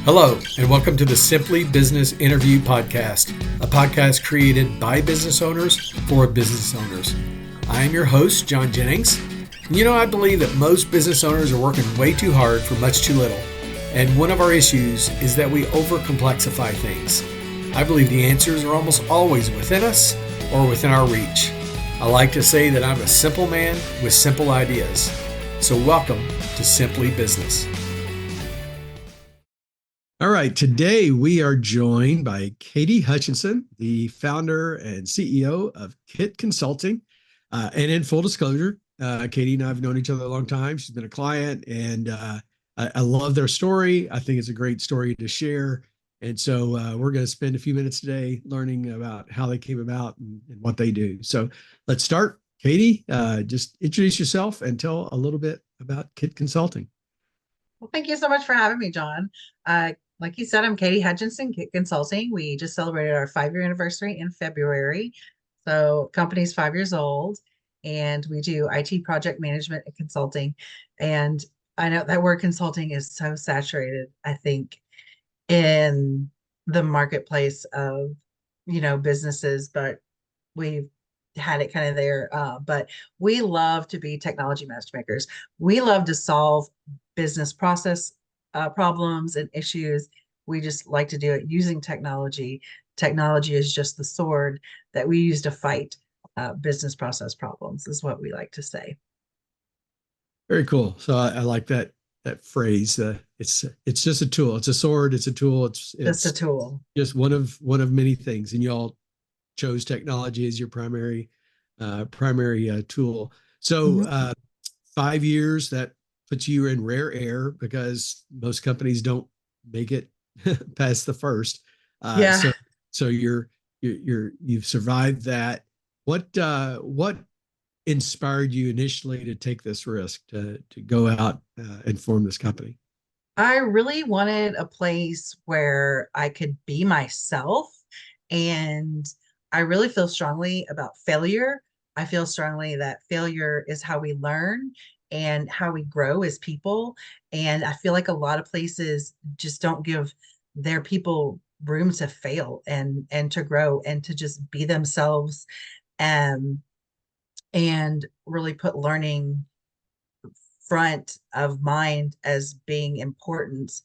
Hello, and welcome to the Simply Business Interview Podcast, a podcast created by business owners for business owners. I am your host, John Jennings. And I believe that most business owners are working way too hard for much too little. And one of our issues is that we overcomplexify things. I believe the answers are almost always within us or within our reach. I like to say that I'm a simple man with simple ideas. So welcome to Simply Business. All right, today we are joined by Katie Hutchinson, the founder and CEO of KHIT Consulting. And in full disclosure, Katie and I have known each other a long time. She's been a client, and I love their story. I think it's a great story to share. And so we're going to spend a few minutes today learning about how they came about and what they do. So let's start. Katie, just introduce yourself and tell a little bit about KHIT Consulting. Well, thank you so much for having me, John. Like you said, I'm Katie Hutchinson, KHIT Consulting. We just celebrated our 5-year anniversary in February. So company's 5 years old, and we do IT project management and consulting. And I know that word consulting is so saturated, I think, in the marketplace of, businesses, but we've had it kind of there. But we love to be technology matchmakers. We love to solve business process problems and issues. We just like to do it using technology. Technology is just the sword that we use to fight business process problems, is what we like to say. Very cool. So I like that phrase. It's just a tool. It's a sword. It's a tool. It's just a tool. Just one of many things. And y'all chose technology as your primary tool. So 5 years, that puts you in rare air because most companies don't make it past the first. So you've survived that. What inspired you initially to take this risk to go out and form this company? I really wanted a place where I could be myself, and I really feel strongly about failure. I feel strongly that failure is how we learn and how we grow as people. And I feel like a lot of places just don't give their people room to fail and to grow and to just be themselves, and really put learning front of mind as being important.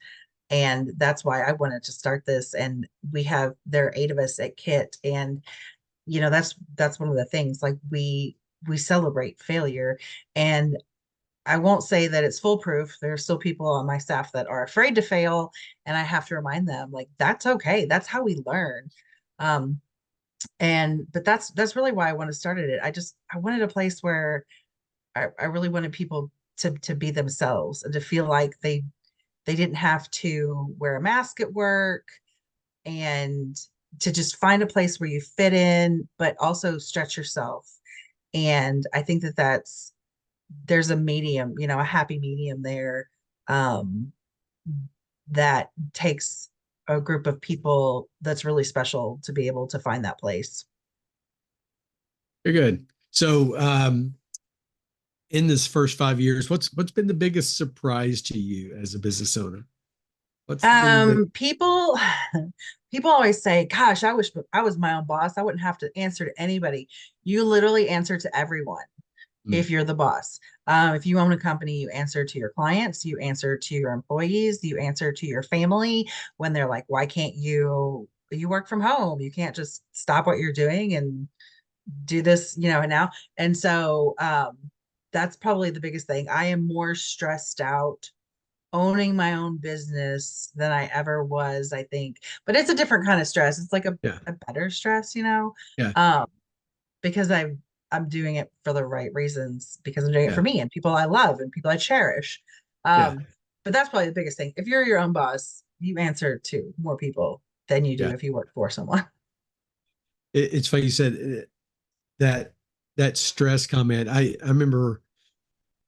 And that's why I wanted to start this. And there are 8 of us at KHIT, and that's one of the things, like we celebrate failure. And I won't say that it's foolproof. There are still people on my staff that are afraid to fail, and I have to remind them, like, that's okay. That's how we learn. But that's really why I want to start it. I wanted a place where I really wanted people to be themselves and to feel like they didn't have to wear a mask at work, and to just find a place where you fit in, but also stretch yourself. And I think there's a medium, a happy medium there, that takes a group of people that's really special to be able to find that place. Very good. So in this first 5 years, what's been the biggest surprise to you as a business owner? People always say, gosh, I wish I was my own boss. I wouldn't have to answer to anybody. You literally answer to everyone. If you're the boss. If you own a company, you answer to your clients, you answer to your employees, you answer to your family when they're like, why can't you work from home? You can't just stop what you're doing and do this, and now. And so that's probably the biggest thing. I am more stressed out owning my own business than I ever was, I think. But it's a different kind of stress. It's like a better stress, because I'm doing it for the right reasons, because I'm doing it for me and people I love and people I cherish. But that's probably the biggest thing. If you're your own boss, you answer to more people than you do if you work for someone. It's funny you said that stress comment. I remember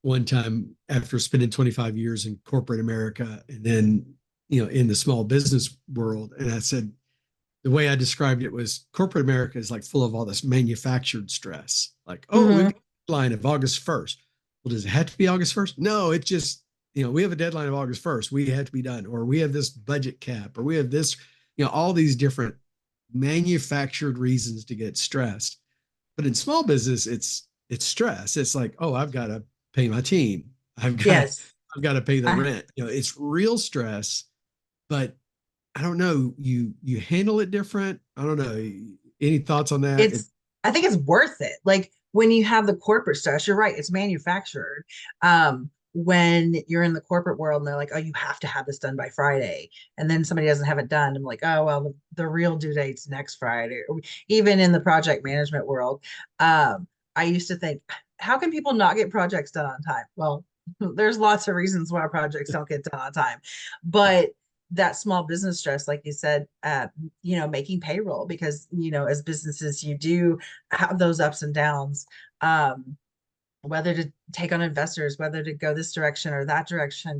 one time, after spending 25 years in corporate America and then, in the small business world, and I said, the way I described it was, corporate America is like full of all this manufactured stress. Like, we've got a deadline of August 1st. Well, does it have to be August 1st? No, it just, we have a deadline of August 1st. We have to be done, or we have this budget cap, or we have this, all these different manufactured reasons to get stressed. But in small business, it's stress. It's like, oh, I've got to pay my team. Yes. I've got to pay the I, rent. It's real stress, but I don't know. You handle it different. I don't know. Any thoughts on that? I think it's worth it. Like when you have the corporate stress, you're right, it's manufactured. When you're in the corporate world and they're like, oh, you have to have this done by Friday, and then somebody doesn't have it done, I'm like, oh well, the real due date's next Friday. Or even in the project management world, I used to think, how can people not get projects done on time? Well, there's lots of reasons why projects don't get done on time, but that small business stress, like you said, making payroll, because as businesses you do have those ups and downs, whether to take on investors, whether to go this direction or that direction.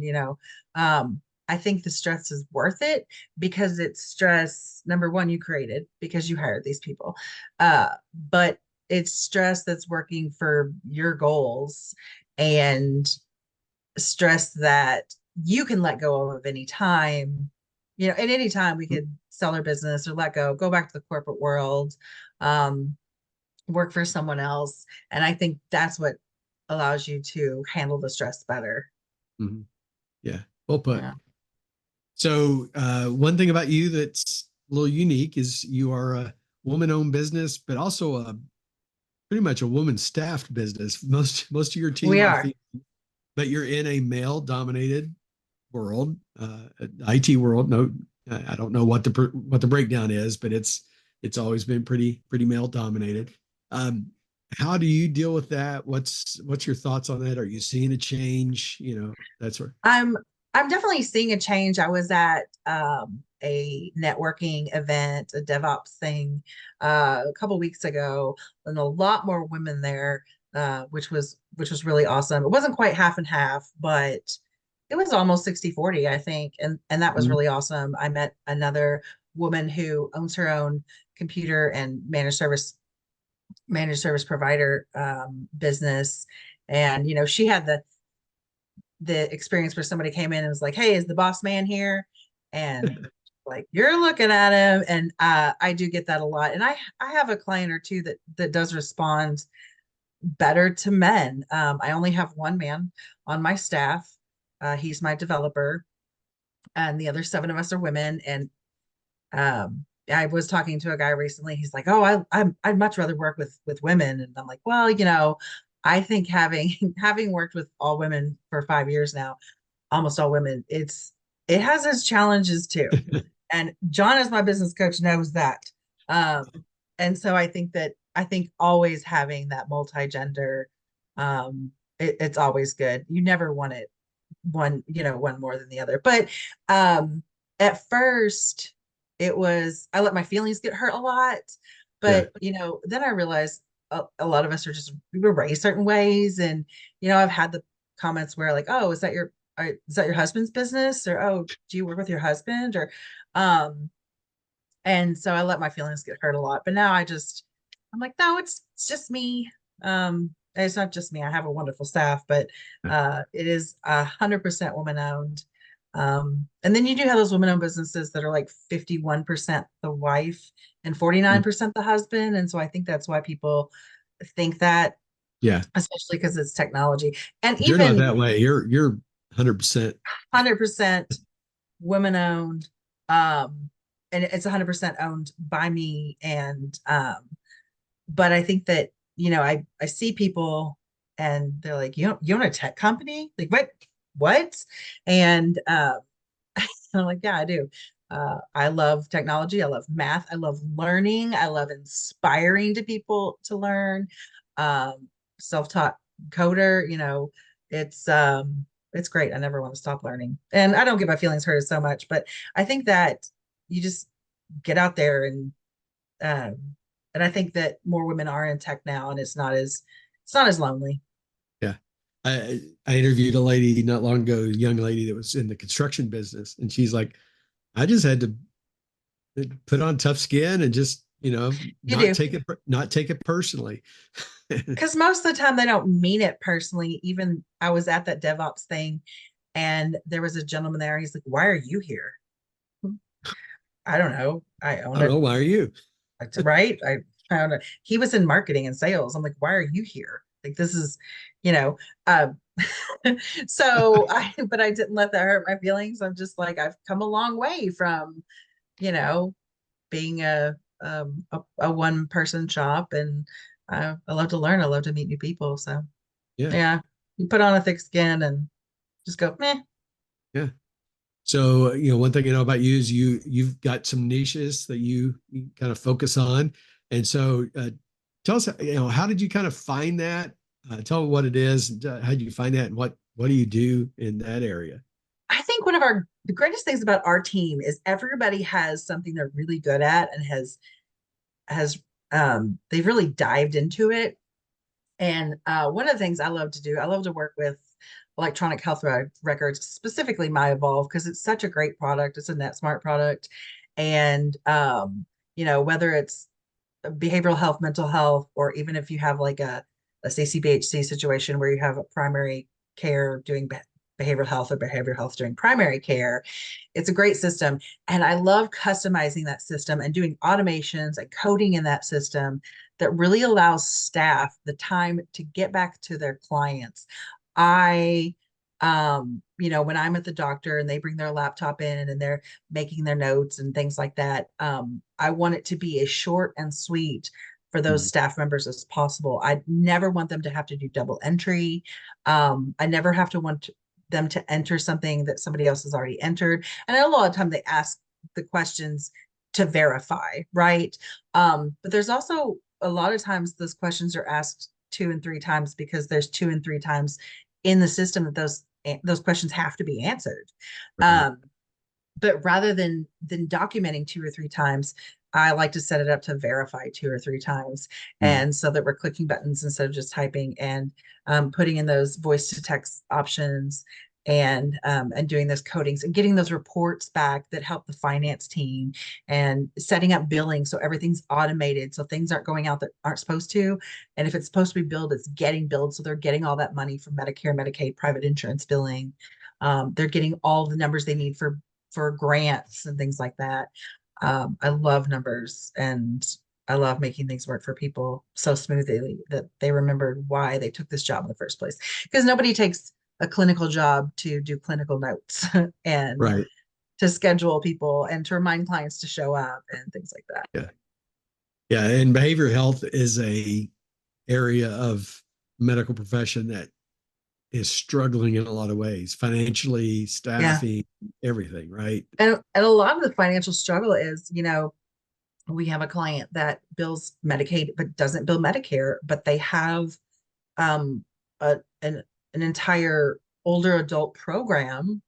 I think the stress is worth it, because it's stress, number one, you created because you hired these people, but it's stress that's working for your goals, and stress that you can let go of any time. At any time we could sell our business or let go back to the corporate world, um, work for someone else. And I think that's what allows you to handle the stress better. Mm-hmm. Yeah, well put. Yeah. So one thing about you that's a little unique is you are a woman-owned business, but also pretty much a woman-staffed business. Most of your team We are are. female, but you're in a male-dominated world, IT world. No, I don't know what the breakdown is, but it's always been pretty male-dominated. How do you deal with that? What's your thoughts on that? Are you seeing a change? That sort. I'm definitely seeing a change. I was at a networking event, a DevOps thing, a couple weeks ago, and a lot more women there, which was really awesome. It wasn't quite half and half, but it was almost 60-40, I think, and that was Mhm. really awesome. I met another woman who owns her own computer and managed service provider business, and she had the experience where somebody came in and was like, hey, is the boss man here? And like, you're looking at him. And I do get that a lot. And I have a client or two that does respond better to men. I only have one man on my staff. He's my developer, and the other seven of us are women. And I was talking to a guy recently. He's like, "Oh, I'd much rather work with women." And I'm like, "Well, I think having having worked with all women for 5 years now, almost all women, it has its challenges too." And John, as my business coach, knows that. And so I think always having that multi-gender, it's always good. You never want it one more than the other. But at first it was, I let my feelings get hurt a lot, Yeah. but then I realized a lot of us we were raised certain ways. And I've had the comments where like, oh, is that your husband's business? Or, oh, do you work with your husband? Or and so I let my feelings get hurt a lot. But now I'm like, no, it's just me. It's not just me. I have a wonderful staff, but it is 100% woman owned. And then you do have those women owned businesses that are like 51% the wife and 49% the husband. And so I think that's why people think that, Yeah. especially because it's technology. And But you're not even that way. You're 100%. 100% women owned. And it's 100% owned by me. And but I think that I see people and they're like, you own a tech company? Like what? And I'm like, yeah, I do. I love technology. I love math. I love learning. I love inspiring to people to learn. Self-taught coder, it's great. I never want to stop learning. And I don't get my feelings hurt so much, but I think that you just get out there um, and I think that more women are in tech now, and it's not as lonely. Yeah. I interviewed a lady not long ago, a young lady that was in the construction business, and she's like, I just had to put on tough skin and just, You do. not take it personally. Because most of the time they don't mean it personally. Even I was at that DevOps thing, And there was a gentleman there. He's like, "Why are you here?" I don't know. I I own don't it. know. Why are you? Right. I found it. He was in marketing and sales. I'm like, "Why are you here? Like, this is, you know, um, but I didn't let that hurt my feelings. I'm just like, I've come a long way from, you know, being a one person shop, and I love to learn. I love to meet new people. So Yeah. yeah, you put on a thick skin and just go, meh. Yeah. So, one thing I know about you is you've got some niches that you kind of focus on. And so, tell us, how did you kind of find that? Tell me what it is. How did you find that, and what do you do in that area? I think one of the greatest things about our team is everybody has something they're really good at and has they've really dived into it. And one of the things I love to do, I love to work with electronic health records, specifically MyEvolv, because it's such a great product. It's a NetSmart product. And, whether it's behavioral health, mental health, or even if you have like a CCBHC situation where you have a primary care doing behavioral health or behavioral health doing primary care, it's a great system. And I love customizing that system and doing automations and coding in that system that really allows staff the time to get back to their clients. I when I'm at the doctor and they bring their laptop in and they're making their notes and things like that, I want it to be as short and sweet for those Hmm. staff members as possible. I never want them to have to do double entry. I never have to want them to enter something that somebody else has already entered. And a lot of time they ask the questions to verify, right? But there's also a lot of times those questions are asked 2 and 3 times because there's 2 and 3 times in the system that those questions have to be answered. Right. But rather than documenting 2 or 3 times, I like to set it up to verify 2 or 3 times, Hmm. and so that we're clicking buttons instead of just typing, and putting in those voice to text options, and doing those codings and getting those reports back that help the finance team, and setting up billing so everything's automated, so things aren't going out that aren't supposed to, and if it's supposed to be billed, it's getting billed, so they're getting all that money from Medicare, Medicaid, private insurance billing. They're getting all the numbers they need for grants and things like that. I love numbers, and I love making things work for people so smoothly that they remembered why they took this job in the first place. Because nobody takes a clinical job to do clinical notes and Right. to schedule people and to remind clients to show up and things like that. Yeah. Yeah. And behavioral health is a area of medical profession that is struggling in a lot of ways, financially, Yeah. staffing, everything, right? And a lot of the financial struggle is, we have a client that bills Medicaid but doesn't bill Medicare, but they have um, an entire older adult program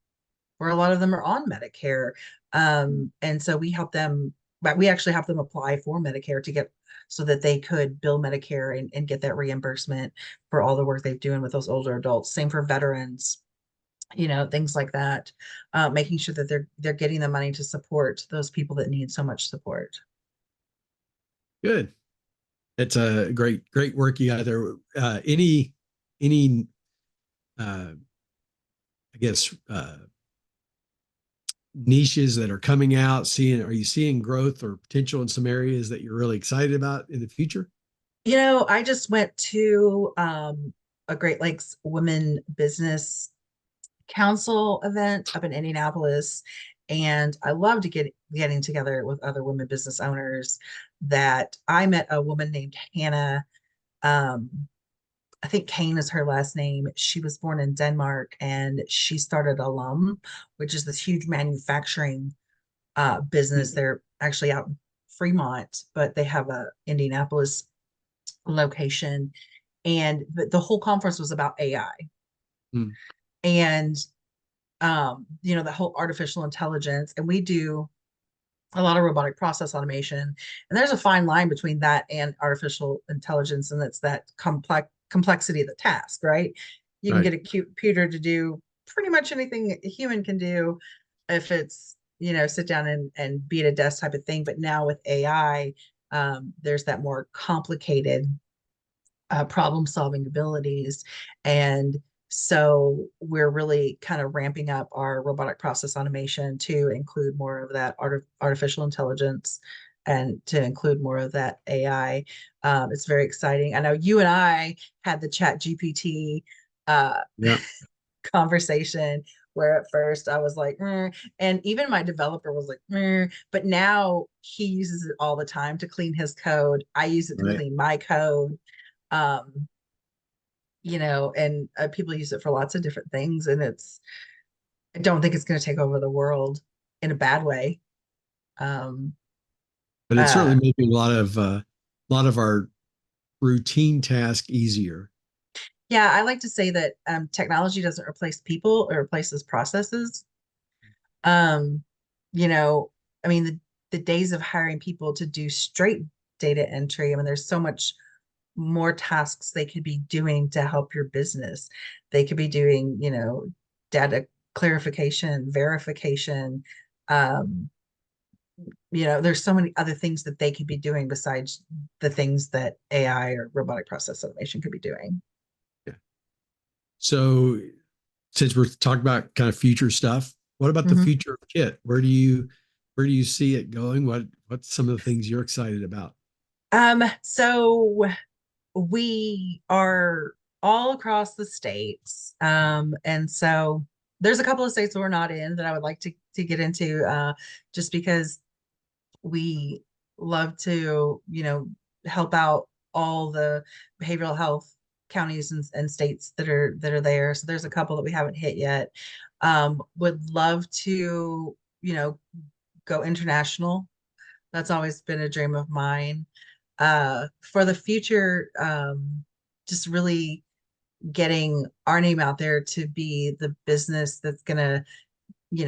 where a lot of them are on Medicare. And so we help them, but we actually help them apply for Medicare to get so that they could bill Medicare and get that reimbursement for all the work they've doing with those older adults. Same for veterans, things like that. Making sure that they're getting the money to support those people that need so much support. Good. It's a great work you got there. Any, uh, I guess, niches that are coming out? Are you seeing growth or potential in some areas that you're really excited about in the future? I just went to a Great Lakes Women Business Council event up in Indianapolis, and I love to getting together with other women business owners. That I met a woman named Hannah. Um, I think Kane is her last name. She was born in Denmark, and she started Alum, which is this huge manufacturing business. They're actually out in Fremont, but they have a Indianapolis location. And the whole conference was about AI Hmm. and the whole artificial intelligence. And we do a lot of robotic process automation. And there's a fine line between that and artificial intelligence, and that's that complexity of the task, right? You can Right. get a computer to do pretty much anything a human can do if it's, sit down and be at a desk type of thing. But now with AI, there's that more complicated problem solving abilities. And So we're really kind of ramping up our robotic process automation to include more of that artificial intelligence and to include more of that AI. It's very exciting. I know you and I had the Chat GPT Yeah. conversation where at first I was like, and even my developer was like, but now he uses it all the time to clean his code. I use it to Right. clean my code. Um, and people use it for lots of different things. And I don't think it's going to take over the world in a bad way. Um, But it's uh, certainly making a lot of our routine task easier. yeah, I like to say that technology doesn't replace people, it replaces processes. Um, you know, I mean, the days of hiring people to do straight data entry, I mean, there's so much more tasks they could be doing to help your business. They could be doing, data clarification, verification. Um, there's so many other things that they could be doing besides the things that AI or robotic process automation could be doing. Yeah. So since we're talking about kind of future stuff, what about the Mhm. future of KIT? Where do you see it going? What's some of the things you're excited about? So we are all across the states. And so there's a couple of states that we're not in that I would like to get into, just because we love to, help out all the behavioral health counties and states that are there. So there's a couple that we haven't hit yet. Would love to, go international. That's always been a dream of mine. For the future, just really getting our name out there to be the business that's going to,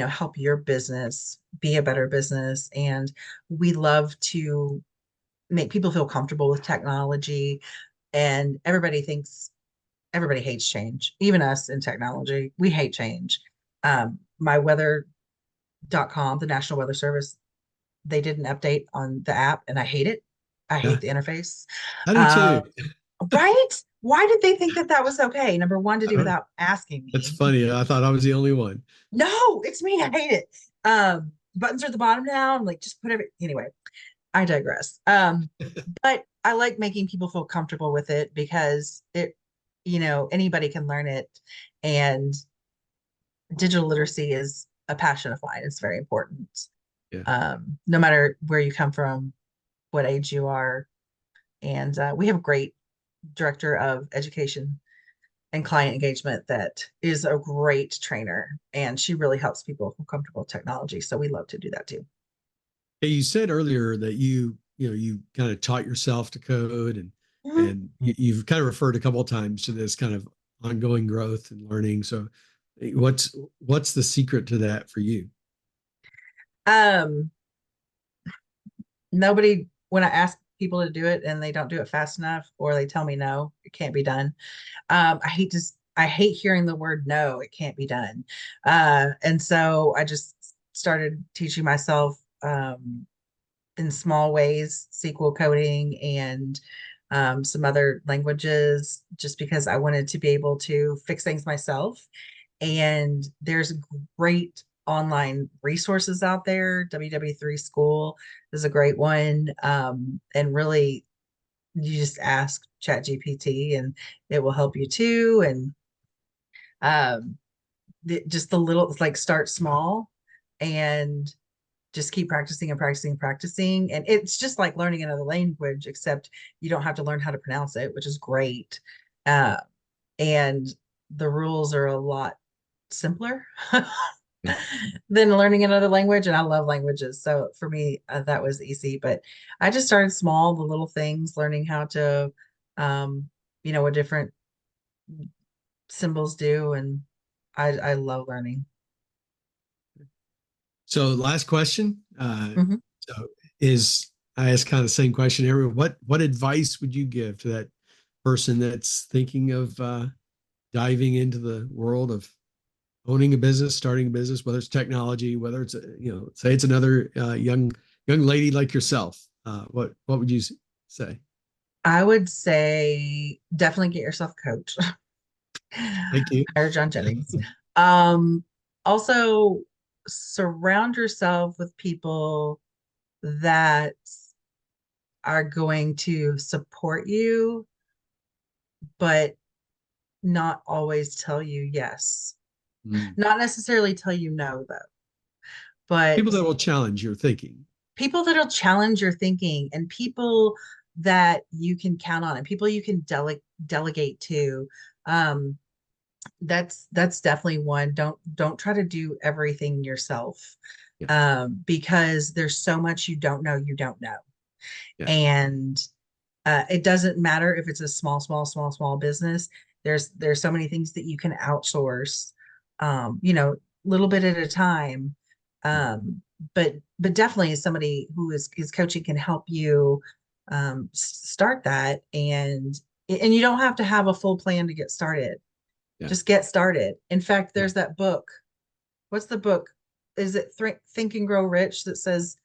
help your business be a better business. And we love to make people feel comfortable with technology. And everybody hates change, even us in technology. We hate change. MyWeather.com, the National Weather Service, they did an update on the app, and I hate it. I Yeah, hate the interface. I do Uh, too. right? Why did they think that that was okay? Number one, to do without asking That's me. funny. I thought I was the only one. No, it's me. I hate it. Buttons are at the bottom now. I'm like, just put every anyway. I digress. But I like making people feel comfortable with it because anybody can learn it, and digital literacy is a passion of mine. It's very important. Yeah. No matter where you come from, what age you are. And we have a great director of education and client engagement that is a great trainer, and she really helps people feel comfortable with technology. So we love to do that too. Hey, you said earlier that you kind of taught yourself to code Mhm. and you've kind of referred a couple of times to this kind of ongoing growth and learning. So what's the secret to that for you? Um, Nobody, when I ask people to do it and they don't do it fast enough, or they tell me no, it can't be done. I hate hearing the word no, it can't be done. And so I just started teaching myself in small ways, SQL coding and some other languages, just because I wanted to be able to fix things myself. And there's great online resources out there. WW3 School is a great one. And really, you just ask ChatGPT and it will help you too. And um, just the little, it's like start small and just keep practicing and practicing and practicing. And it's just like learning another language, except you don't have to learn how to pronounce it, which is great. Uh, and the rules are a lot simpler than learning another language. And I love languages. So for me, that was easy. But I just started small, the little things, learning how to, what different symbols do. And I love learning. So last question, Mhm. so is I ask kind of the same question everyone. What advice would you give to that person that's thinking of diving into the world of owning a business, starting a business, whether it's technology, whether it's say it's another young lady like yourself? What would you say? I would say definitely get yourself a coach. Thank you. Hire John Jennings. Also surround yourself with people that are going to support you, but not always tell you yes. Mm. Not necessarily tell you no, though, but People that will challenge your thinking. people that'll challenge your thinking, and people that you can count on, and people you can delegate to. That's definitely one. Don't try to do everything yourself, Yeah. because there's so much you don't know. Yeah. And it doesn't matter if it's a small business. There's so many things that you can outsource, little bit at a time. But definitely somebody who is coaching can help you start that, and you don't have to have a full plan to get started. Yeah. Just get started. In fact, Yeah. there's that book. What's the book? Is it Think and Grow Rich, that says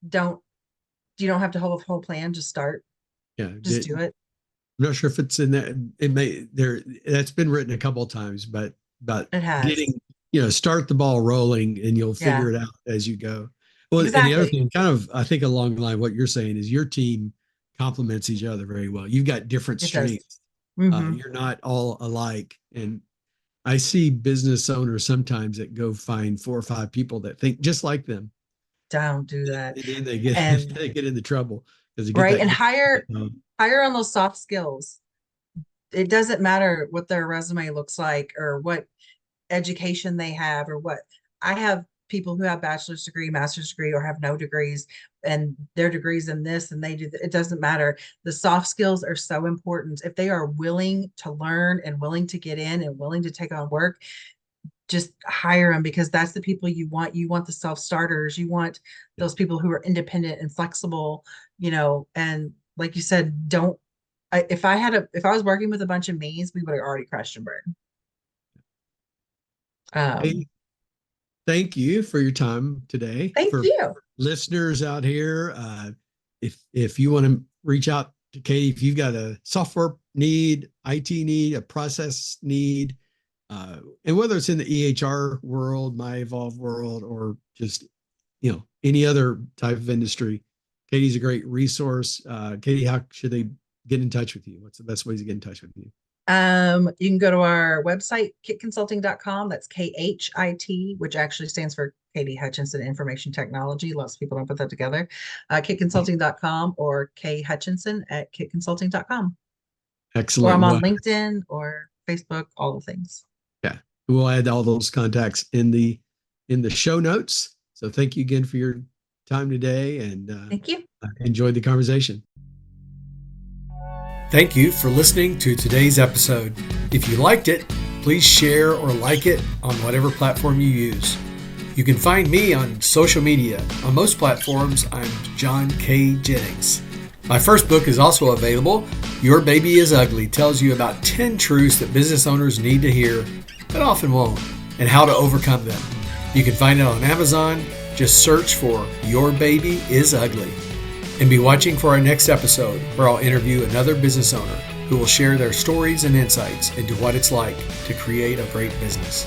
you don't have to have a whole plan, just start. Yeah. Just do it. I'm not sure if it's in there. It may there. That's been written a couple of times, but It has. getting, start the ball rolling, and you'll figure it out as you go. Well, and the other Exactly. thing, kind of, I think along the line of what you're saying, is your team complements each other very well. You've got different It does. strengths. Mhm. You're not all alike. And I see business owners sometimes that go find 4 or 5 people that think just like them, Don't do that. and then they get And they get into trouble because they get right, that. and hire on those soft skills. It doesn't matter what their resume looks like or what education they have, or what. I have people who have bachelor's degree, master's degree, or have no degrees, and their degrees in this, and they do. It doesn't matter. The soft skills are so important. If they are willing to learn and willing to get in and willing to take on work, just hire them, because that's the people you want. You want the self-starters. You want those people who are independent and flexible, and like you said, if I was working with a bunch of me's, we would have already crashed and burned. Hey, thank you for your time today. Thank For you. listeners out here, if you want to reach out to Katie, if you've got a software need, IT need, a process need, and whether it's in the EHR world, MyEvolv world, or just any other type of industry, Katie's a great resource. Katie, how should they get in touch with you? What's the best ways to get in touch with you? You can go to our website, KHITconsulting.com. That's KHIT, which actually stands for Katie Hutchinson Information Technology. Lots of people don't put that together. KHITconsulting.com, or khutchinson@KHITconsulting.com. Excellent. Or I'm on LinkedIn or Facebook, all the things. Yeah. We'll add all those contacts in the show notes. So thank you again for your time today, and thank you. Enjoyed the conversation. Thank you for listening to today's episode. If you liked it, please share or like it on whatever platform you use. You can find me on social media. On most platforms, I'm John K. Jennings. My first book is also available. Your Baby is Ugly tells you about 10 truths that business owners need to hear, but often won't, and how to overcome them. You can find it on Amazon. Just search for Your Baby is Ugly. And be watching for our next episode, where I'll interview another business owner who will share their stories and insights into what it's like to create a great business.